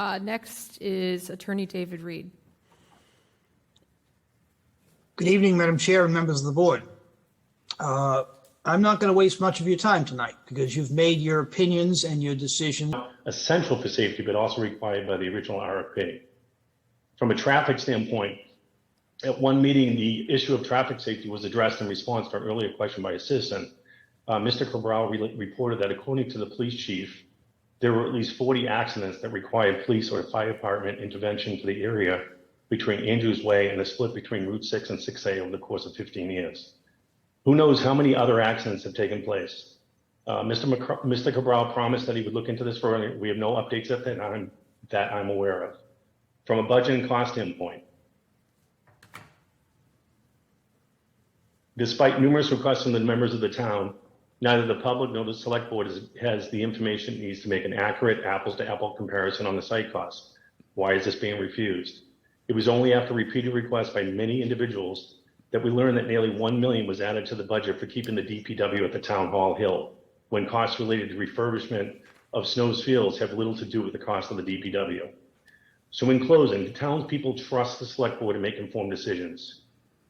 Next is Attorney David Reid. Good evening, Madam Chair and members of the board. I'm not going to waste much of your time tonight because you've made your opinions and your decisions. Essential for safety, but also required by the original RFP. From a traffic standpoint, at one meeting, the issue of traffic safety was addressed in response to an earlier question by a citizen. Mr. Cabral reported that according to the police chief, there were at least 40 accidents that required police or fire department intervention to the area between Andrews Way and the split between Route 6 and 6A over the course of 15 years. Who knows how many other accidents have taken place? Mr. Cabral promised that he would look into this further. We have no updates at that I'm aware of. From a budget and cost standpoint, despite numerous requests from the members of the town, neither the public nor the select board has the information it needs to make an accurate apples-to-apple comparison on the site costs. Why is this being refused? It was only after repeated requests by many individuals that we learned that nearly $1 million was added to the budget for keeping the DPW at the Town Hall Hill, when costs related to refurbishment of Snow's Fields have little to do with the cost of the DPW. So in closing, the townspeople trust the select board to make informed decisions.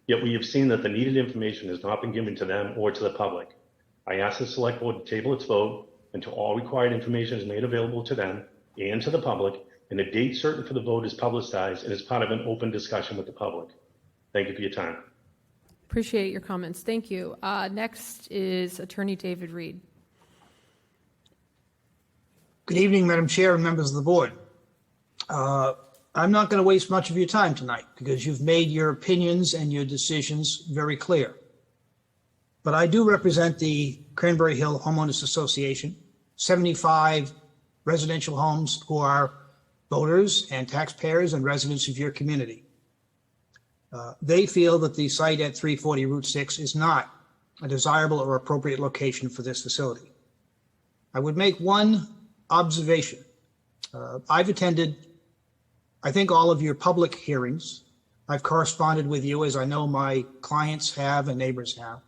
Yet we have seen that the needed information has not been given to them or to the public. I ask the select board to table its vote until all required information is made available to them and to the public, and a date certain for the vote is publicized and is part of an open discussion with the public. Thank you for your time. Appreciate your comments. Thank you. Next is Attorney David Reid. Good evening, Madam Chair and members of the board. I'm not going to waste much of your time tonight because you've made your opinions and your decisions very clear. But I do represent the Cranberry Hill Homeowners Association, 75 residential homes who are voters and taxpayers and residents of your community. They feel that the site at 340 Route 6 is not a desirable or appropriate location for this facility. I would make one observation. I've attended, I think, all of your public hearings. I've corresponded with you, as I know my clients have and neighbors have.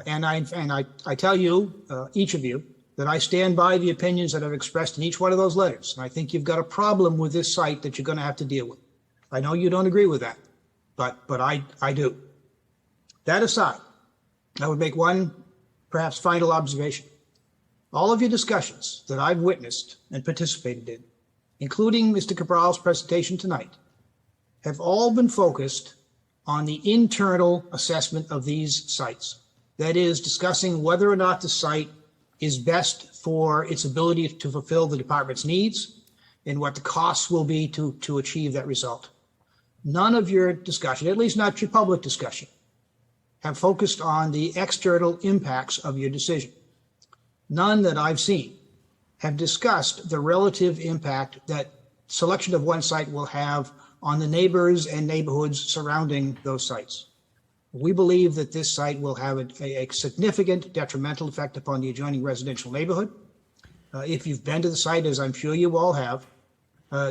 And I tell you, each of you, that I stand by the opinions that I've expressed in each one of those letters. And I think you've got a problem with this site that you're going to have to deal with. I know you don't agree with that, but I do. That aside, I would make one perhaps final observation. All of your discussions that I've witnessed and participated in, including Mr. Cabral's presentation tonight, have all been focused on the internal assessment of these sites. That is, discussing whether or not the site is best for its ability to fulfill the department's needs and what the costs will be to achieve that result. None of your discussion, at least not your public discussion, have focused on the external impacts of your decision. None that I've seen have discussed the relative impact that selection of one site will have on the neighbors and neighborhoods surrounding those sites. We believe that this site will have a significant detrimental effect upon the adjoining residential neighborhood. If you've been to the site, as I'm sure you all have,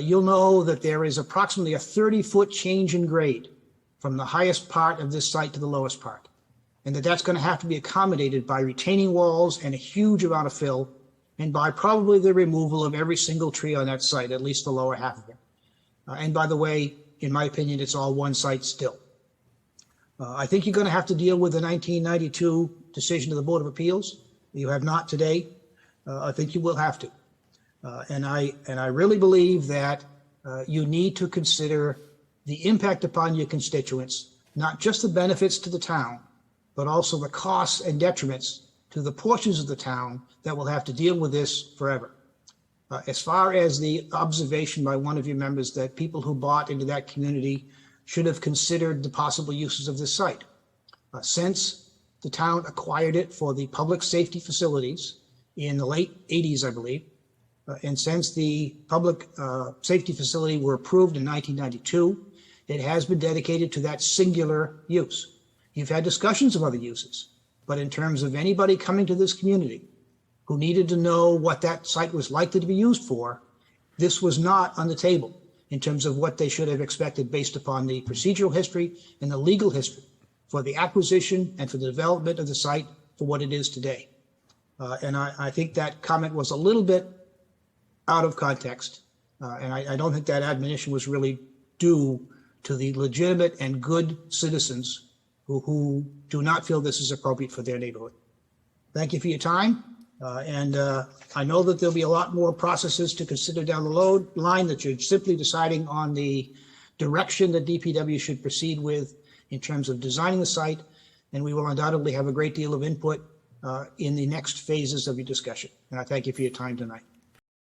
you'll know that there is approximately a 30-foot change in grade from the highest part of this site to the lowest part, and that's going to have to be accommodated by retaining walls and a huge amount of fill, and by probably the removal of every single tree on that site, at least the lower half of it. And by the way, in my opinion, it's all one site still. I think you're going to have to deal with the 1992 decision of the Board of Appeals. You have not today. I think you will have to. And I really believe that you need to consider the impact upon your constituents, not just the benefits to the town, but also the costs and detriments to the portions of the town that will have to deal with this forever. As far as the observation by one of your members that people who bought into that community should have considered the possible uses of this site. Since the town acquired it for the public safety facilities in the late 80s, I believe, and since the public safety facility were approved in 1992, it has been dedicated to that singular use. You've had discussions of other uses, but in terms of anybody coming to this community who needed to know what that site was likely to be used for, this was not on the table in terms of what they should have expected based upon the procedural history and the legal history for the acquisition and for the development of the site for what it is today. And I think that comment was a little bit out of context. And I don't think that admonition was really due to the legitimate and good citizens who do not feel this is appropriate for their neighborhood. Thank you for your time. And I know that there'll be a lot more processes to consider down the line, that you're simply deciding on the direction that DPW should proceed with in terms of designing the site. And we will undoubtedly have a great deal of input in the next phases of your discussion. And I thank you for your time tonight.